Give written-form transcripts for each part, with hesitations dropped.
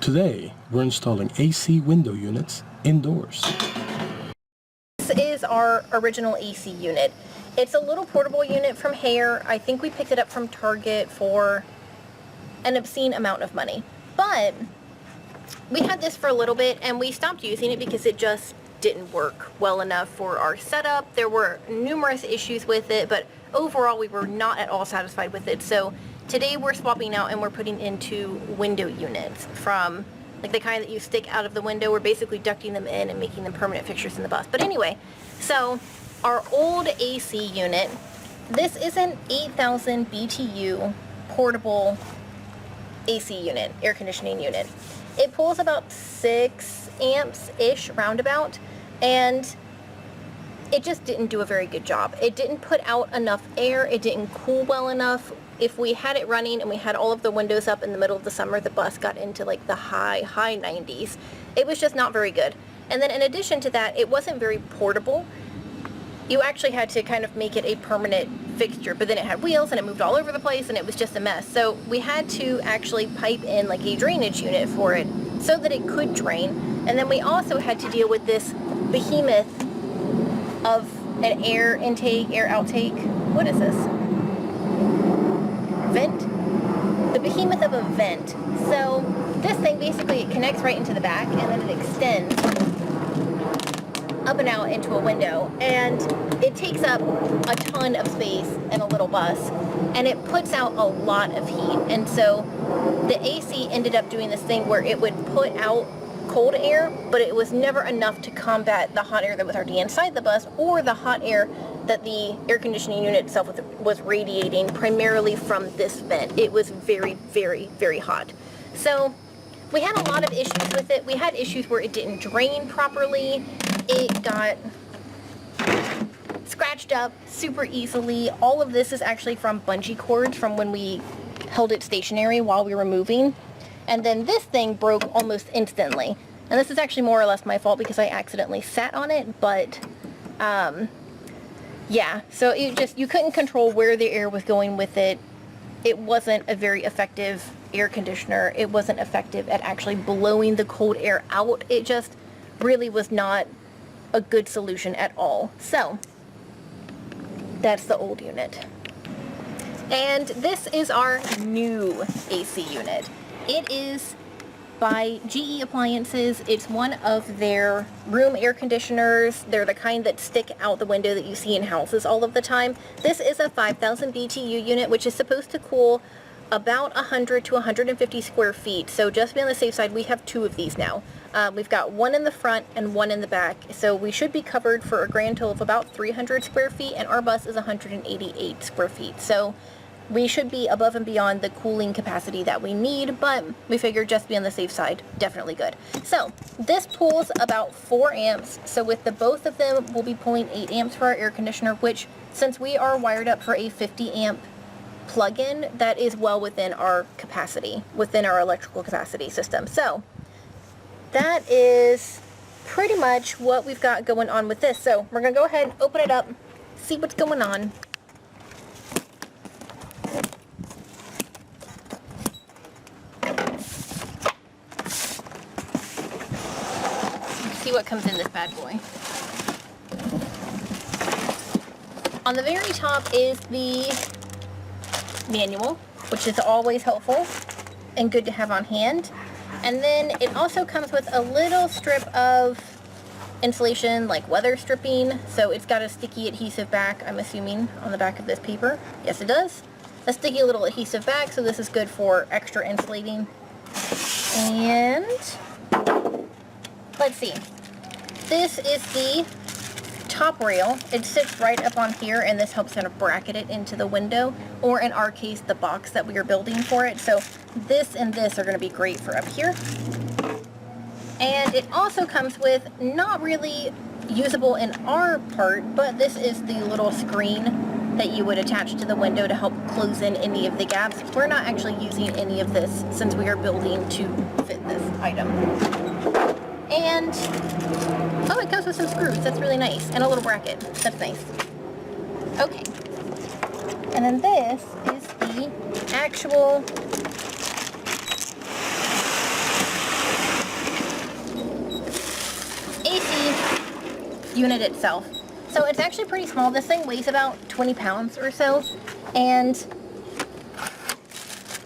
Today, we're installing AC window units indoors. This is our original AC unit. It's a little portable unit from Hare. I think we picked it up from Target for an obscene amount of money. But we had this for a little bit and we stopped using it because it just didn't work well enough for our setup. There were numerous issues with it, but overall we were not at all satisfied with it. So today we're swapping out and we're putting in 2 window units from like the kind that you stick out of the window. We're basically ducting them in and making them permanent fixtures in the bus. But anyway, so our old AC unit, this is an 8,000 BTU portable AC unit, air conditioning unit. It pulls about 6 amps-ish roundabout, and it just didn't do a very good job. It didn't put out enough air, it didn't cool well enough. If we had it running and we had all of the windows up in the middle of the summer, the bus got into like the high 90s. It was just not very good. And then in addition to that, it wasn't very portable. You actually had to kind of make it a permanent fixture, but then it had wheels and it moved all over the place and it was just a mess. So we had to actually pipe in like a drainage unit for it so that it could drain. And then we also had to deal with this behemoth of an air intake, air outtake. What is this? Vent? The behemoth of a vent. So this thing basically, it connects right into the back and then it extends up and out into a window, and it takes up a ton of space in a little bus and it puts out a lot of heat. And so the AC ended up doing this thing where it would put out cold air, but it was never enough to combat the hot air that was already inside the bus or the hot air that the air conditioning unit itself was radiating primarily from this vent. It was very, very, very hot. So we had a lot of issues with it. We had issues where it didn't drain properly. It got scratched up super easily. All of this is actually from bungee cords from when we held it stationary while we were moving. And then this thing broke almost instantly. And this is actually more or less my fault because I accidentally sat on it, but yeah, so you couldn't control where the air was going with it. It wasn't a very effective air conditioner. It wasn't effective at actually blowing the cold air out. It just really was not a good solution at all. So that's the old unit. And this is our new AC unit. It is by GE Appliances. It's one of their room air conditioners. They're the kind that stick out the window that you see in houses all of the time. This is a 5,000 BTU unit, which is supposed to cool about 100 to 150 square feet. So just to be on the safe side, we have 2 of these now. We've got one in the front and one in the back. So we should be covered for a grand total of about 300 square feet, and our bus is 188 square feet. So we should be above and beyond the cooling capacity that we need, but we figured just to be on the safe side, definitely good. So this pulls about 4 amps. So with the both of them, we'll be pulling 8 amps for our air conditioner, which since we are wired up for a 50 amp plug-in, that is well within our capacity, within our electrical capacity system. So that is pretty much what we've got going on with this. So we're gonna go ahead and open it up, see what's going on. See what comes in this bad boy. On the very top is the manual, which is always helpful and good to have on hand. And then it also comes with a little strip of insulation, like weather stripping. So it's got a sticky adhesive back, I'm assuming, on the back of this paper. Yes, it does. A sticky little adhesive back, so this is good for extra insulating. And let's see. This is the top rail. It sits right up on here, and this helps kind of bracket it into the window, or in our case, the box that we are building for it. So this and this are going to be great for up here. And it also comes with, not really usable in our part, but this is the little screen that you would attach to the window to help close in any of the gaps. We're not actually using any of this since we are building to fit this item. And, oh, it comes with some screws. That's really nice. And a little bracket. That's nice. Okay. And then this is the actual unit itself. So it's actually pretty small. This thing weighs about 20 pounds or so, and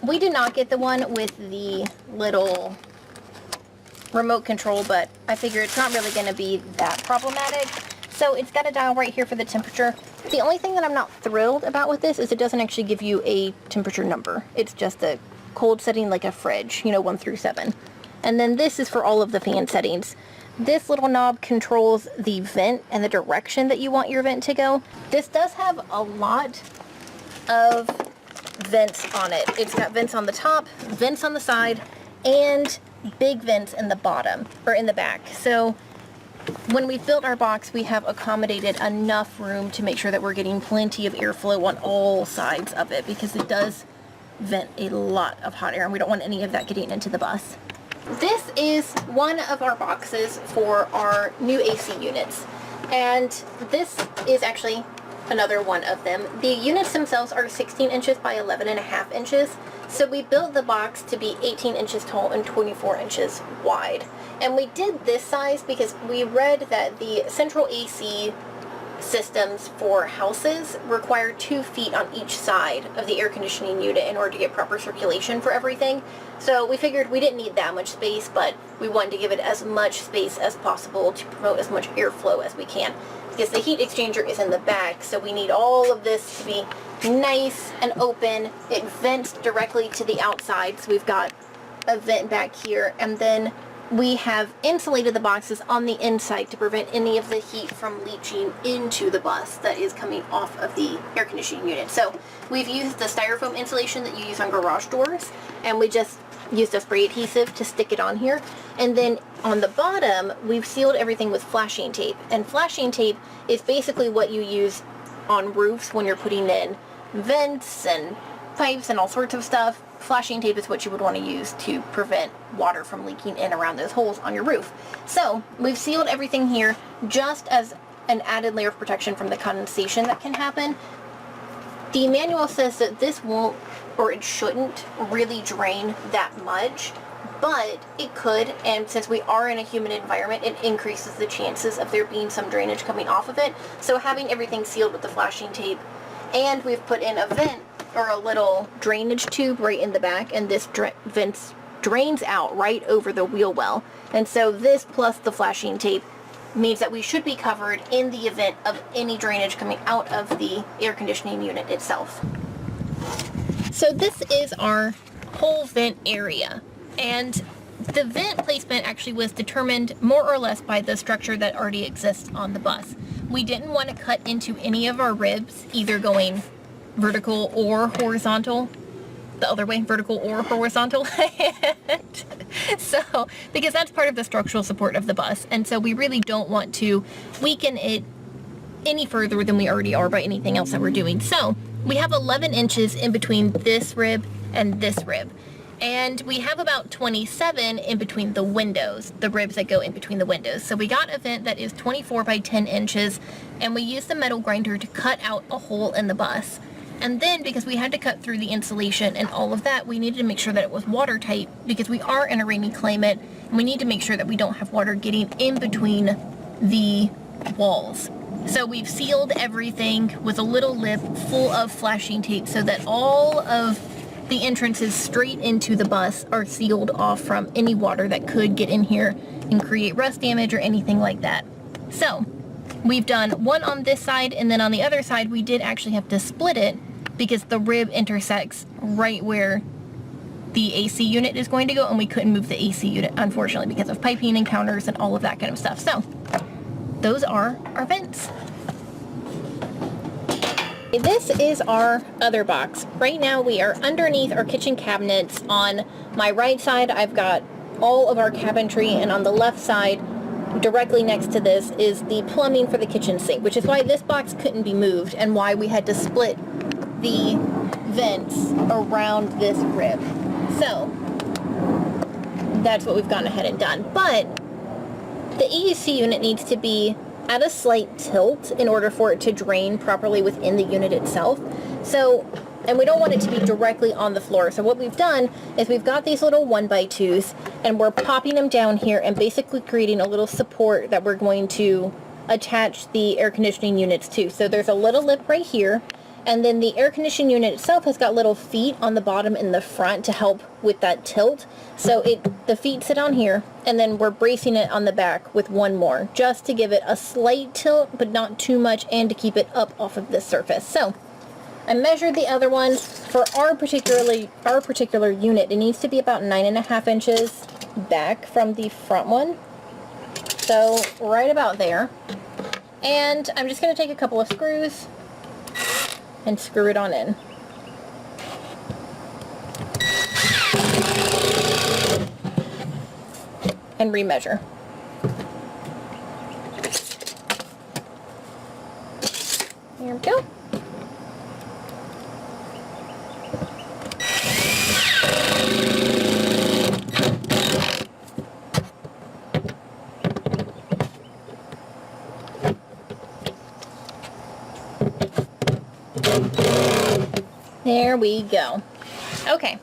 we did not get the one with the little remote control, but I figure it's not really going to be that problematic. So it's got a dial right here for the temperature. The only thing that I'm not thrilled about with this is it doesn't actually give you a temperature number. It's just a cold setting like a fridge, you know, 1 through 7. And then this is for all of the fan settings. This little knob controls the vent and the direction that you want your vent to go. This does have a lot of vents on it. It's got vents on the top, vents on the side, and big vents in the bottom, or in the back. So when we built our box, we have accommodated enough room to make sure that we're getting plenty of airflow on all sides of it, because it does vent a lot of hot air and we don't want any of that getting into the bus. This is one of our boxes for our new AC units, and this is actually another one of them. The units themselves are 16 inches by 11.5 inches, so we built the box to be 18 inches tall and 24 inches wide. And we did this size because we read that the central AC systems for houses require 2 feet on each side of the air conditioning unit in order to get proper circulation for everything. So we figured we didn't need that much space, but we wanted to give it as much space as possible to promote as much airflow as we can, because the heat exchanger is in the back, so we need all of this to be nice and open. It vents directly to the outside, so we've got a vent back here, and then we have insulated the boxes on the inside to prevent any of the heat from leaching into the bus that is coming off of the air conditioning unit. So we've used the styrofoam insulation that you use on garage doors, and we just used a spray adhesive to stick it on here. And then on the bottom, we've sealed everything with flashing tape. And flashing tape is basically what you use on roofs when you're putting in vents and pipes and all sorts of stuff. Flashing tape is what you would want to use to prevent water from leaking in around those holes on your roof. So we've sealed everything here just as an added layer of protection from the condensation that can happen. The manual says that this won't, or it shouldn't, really drain that much, but it could, and since we are in a humid environment, it increases the chances of there being some drainage coming off of it. So having everything sealed with the flashing tape, and we've put in a vent or a little drainage tube right in the back, and this vent drains out right over the wheel well. And so this plus the flashing tape means that we should be covered in the event of any drainage coming out of the air conditioning unit itself. So this is our whole vent area, and the vent placement actually was determined more or less by the structure that already exists on the bus. We didn't want to cut into any of our ribs, either going vertical or horizontal, the other way, vertical or horizontal. So, because that's part of the structural support of the bus, and so we really don't want to weaken it any further than we already are by anything else that we're doing. So we have 11 inches in between this rib and this rib, and we have about 27 in between the windows, the ribs that go in between the windows. So we got a vent that is 24 by 10 inches, and we used the metal grinder to cut out a hole in the bus. And then, because we had to cut through the insulation and all of that, we needed to make sure that it was watertight, because we are in a rainy climate, and we need to make sure that we don't have water getting in between the walls. So we've sealed everything with a little lip full of flashing tape so that all of the entrances straight into the bus are sealed off from any water that could get in here and create rust damage or anything like that. So we've done one on this side, and then on the other side we did actually have to split it because the rib intersects right where the AC unit is going to go, and we couldn't move the AC unit, unfortunately, because of piping and counters and all of that kind of stuff. So those are our vents. This is our other box. Right now we are underneath our kitchen cabinets. On my right side I've got all of our cabinetry, and on the left side directly next to this is the plumbing for the kitchen sink, which is why this box couldn't be moved and why we had to split the vents around this rib. So that's what we've gone ahead and done. But the EUC unit needs to be at a slight tilt in order for it to drain properly within the unit itself. So, and we don't want it to be directly on the floor. So what we've done is we've got these little 1x2s, and we're popping them down here and basically creating a little support that we're going to attach the air conditioning units to. So there's a little lip right here, and then the air conditioning unit itself has got little feet on the bottom and the front to help with that tilt. So the feet sit on here, and then we're bracing it on the back with one more, just to give it a slight tilt, but not too much, and to keep it up off of this surface. So I measured the other one for our particular unit. It needs to be about 9.5 inches back from the front one. So right about there. And I'm just going to take a couple of screws and screw it on in. And remeasure. There we go. There we go. Okay,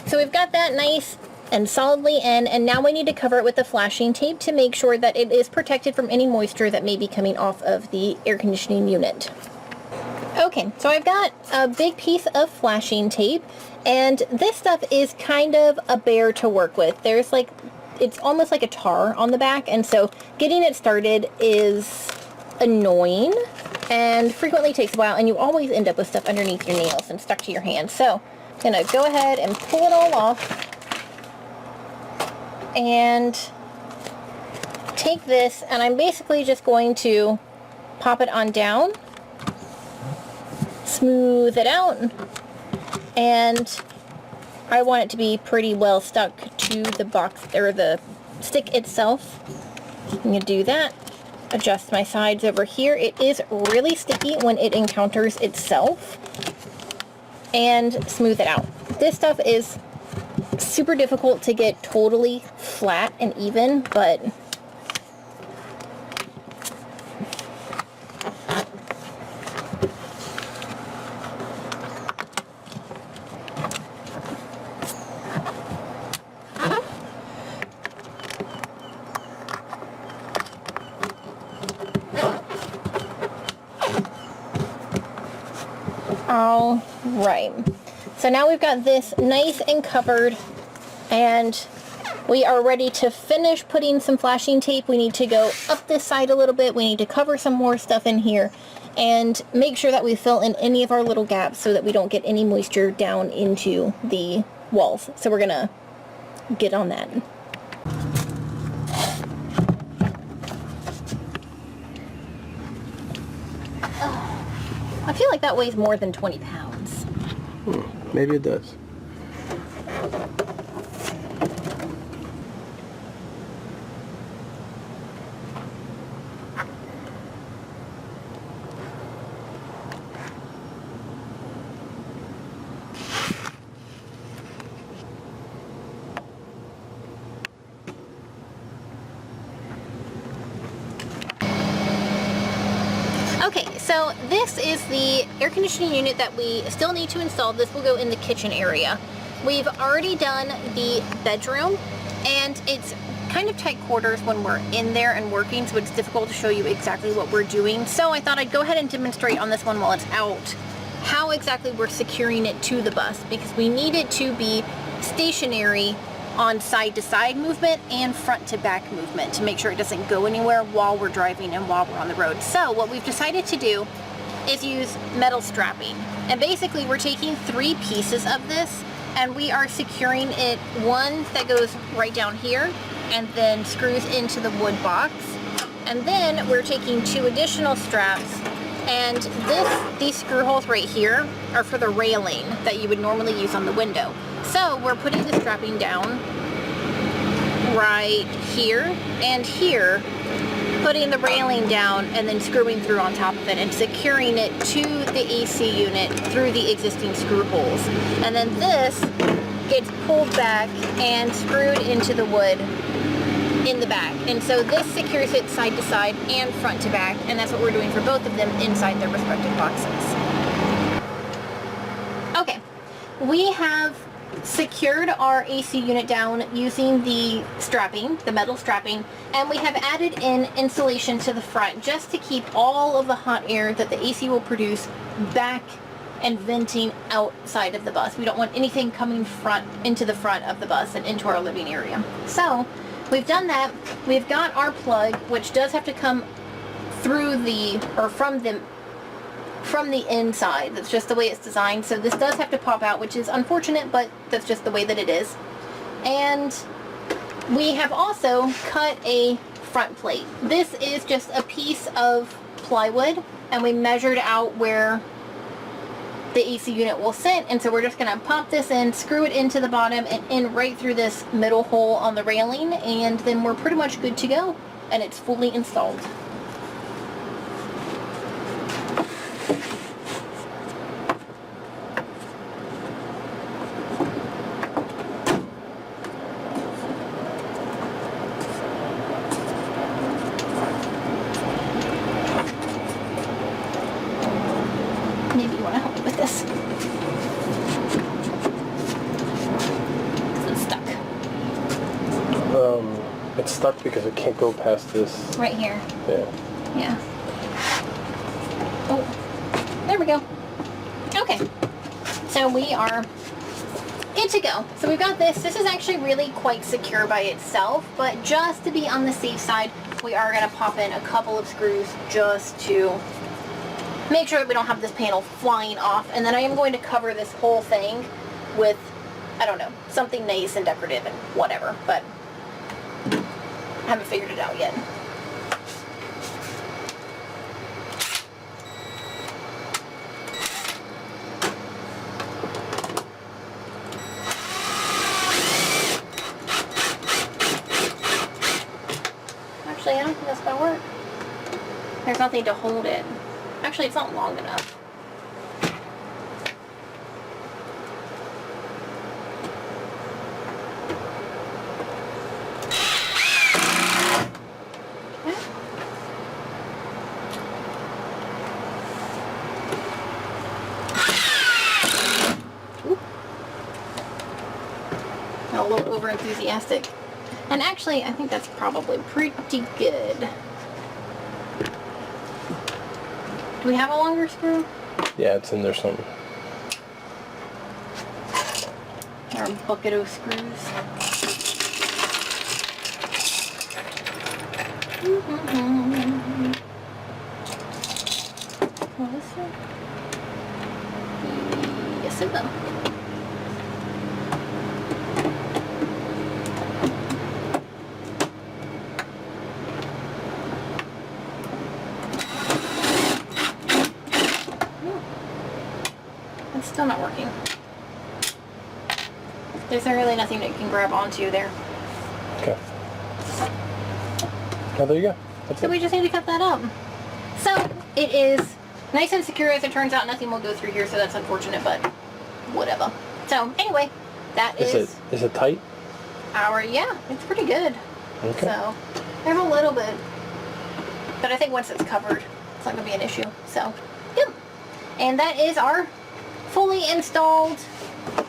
so we've got that nice and solidly in, and now we need to cover it with the flashing tape to make sure that it is protected from any moisture that may be coming off of the air conditioning unit. Okay, so I've got a big piece of flashing tape, and this stuff is kind of a bear to work with. There's like, it's almost like a tar on the back, and so getting it started is annoying and frequently takes a while, and you always end up with stuff underneath your nails and stuck to your hands. So I'm gonna go ahead and pull it all off and take this, and I'm basically just going to pop it on down, smooth it out, and I want it to be pretty well stuck to the box or the stick itself. I'm gonna do that. Adjust my sides over here. It is really sticky when it encounters itself, and smooth it out. This stuff is super difficult to get totally flat and even, but all right. So now we've got this nice and covered, and we are ready to finish putting some flashing tape. We need to go up this side a little bit. We need to cover some more stuff in here and make sure that we fill in any of our little gaps so that we don't get any moisture down into the walls. So we're gonna get on that. I feel like that weighs more than 20 pounds. Maybe it does. Okay, so this is the air conditioning unit that we still need to install. This will go in the kitchen area. We've already done the bedroom, and it's kind of tight quarters when we're in there and working, so it's difficult to show you exactly what we're doing. So I thought I'd go ahead and demonstrate on this one while it's out how exactly we're securing it to the bus, because we need it to be stationary on side-to-side movement and front-to-back movement to make sure it doesn't go anywhere while we're driving and while we're on the road. So what we've decided to do is use metal strapping. And basically we're taking 3 pieces of this, and we are securing it, one that goes right down here and then screws into the wood box. And then we're taking 2 additional straps, and these screw holes right here are for the railing that you would normally use on the window. So we're putting the strapping down right here and here, putting the railing down and then screwing through on top of it and securing it to the AC unit through the existing screw holes. And then this gets pulled back and screwed into the wood in the back. And so this secures it side to side and front to back, and that's what we're doing for both of them inside their respective boxes. Okay, we have secured our AC unit down using the strapping, the metal strapping, and we have added in insulation to the front just to keep all of the hot air that the AC will produce back and venting outside of the bus. We don't want anything coming into the front of the bus and into our living area. So we've done that. We've got our plug, which does have to come through from the inside. That's just the way it's designed. So this does have to pop out, which is unfortunate, but that's just the way that it is. And we have also cut a front plate. This is just a piece of plywood, and we measured out where the AC unit will sit, and so we're just going to pop this in, screw it into the bottom and in right through this middle hole on the railing, and then we're pretty much good to go, and it's fully installed. Maybe you want to help me with this. It's stuck. It's stuck because it can't go past this. Right here. Yeah. Yeah. Oh, there we go. Okay. So we are good to go. So we've got this. This is actually really quite secure by itself, but just to be on the safe side, we are going to pop in a couple of screws just to make sure that we don't have this panel flying off. And then I am going to cover this whole thing with, I don't know, something nice and decorative and whatever, but I haven't figured it out yet. Actually, I don't think that's gonna work. There's nothing to hold it. Actually, it's not long enough. Oop. A little over enthusiastic. And actually, I think that's probably pretty good. Do we have a longer screw? Yeah, it's in there somewhere. Our bucket of screws. Will this fit? Yes, it will. It's still not working. There's really nothing that you can grab onto there. Okay. Oh, there you go. That's So it. we just need to cut that up. So it is nice and secure. As it turns out, nothing will go through here, so that's unfortunate, but whatever. So anyway, that is it tight? yeah, it's pretty good. Okay. So there's a little bit, but I think once it's covered, it's not gonna be an issue. So, yep. And that is our fully installed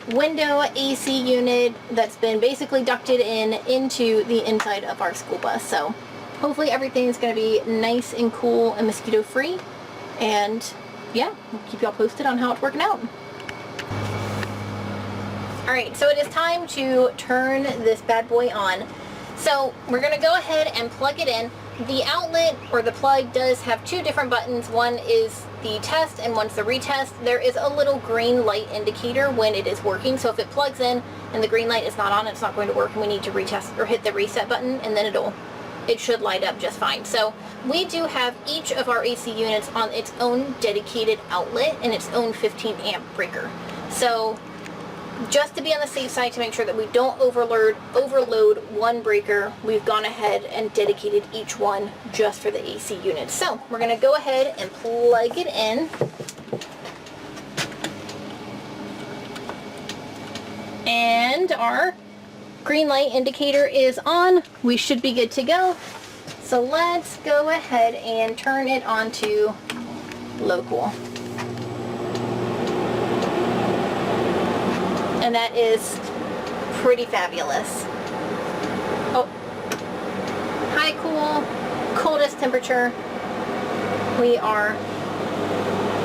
window AC unit that's been basically ducted into the inside of our school bus. So hopefully everything's going to be nice and cool and mosquito free, and yeah, we'll keep y'all posted on how it's working out. Alright, so it is time to turn this bad boy on. So we're going to go ahead and plug it in. The outlet or the plug does have two different buttons. One is the test and one's the retest. There is a little green light indicator when it is working, so if it plugs in and the green light is not on, it's not going to work, and we need to retest or hit the reset button, and then it should light up just fine. So we do have each of our AC units on its own dedicated outlet and its own 15 amp breaker. So just to be on the safe side, to make sure that we don't overload one breaker, we've gone ahead and dedicated each one just for the AC unit. So we're going to go ahead and plug it in. And our green light indicator is on. We should be good to go. So let's go ahead and turn it on to local. And that is pretty fabulous. Oh, high cool, coldest temperature. We are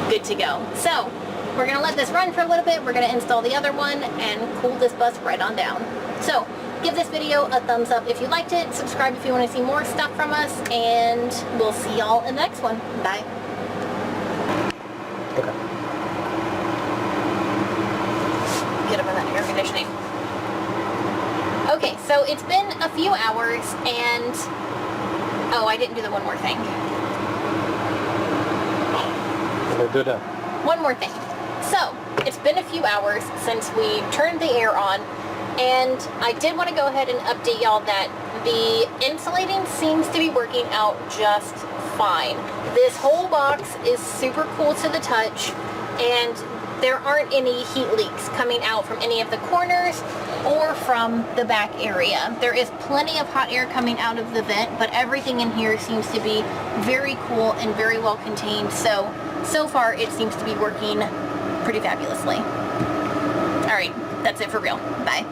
good to go. So we're gonna let this run for a little bit. We're gonna install the other one and cool this bus right on down. So give this video a thumbs up if you liked it. Subscribe if you want to see more stuff from us, and we'll see y'all in the next one. Bye. Okay. Get up in that air conditioning. Okay, so it's been a few hours, and oh, I didn't do the one more thing. Okay, do that. One more thing. So it's been a few hours since we turned the air on, and I did want to go ahead and update y'all that the insulating seems to be working out just fine. This whole box is super cool to the touch, and there aren't any heat leaks coming out from any of the corners or from the back area. There is plenty of hot air coming out of the vent, but everything in here seems to be very cool and very well contained. So far it seems to be working pretty fabulously. All right, that's it for real. Bye.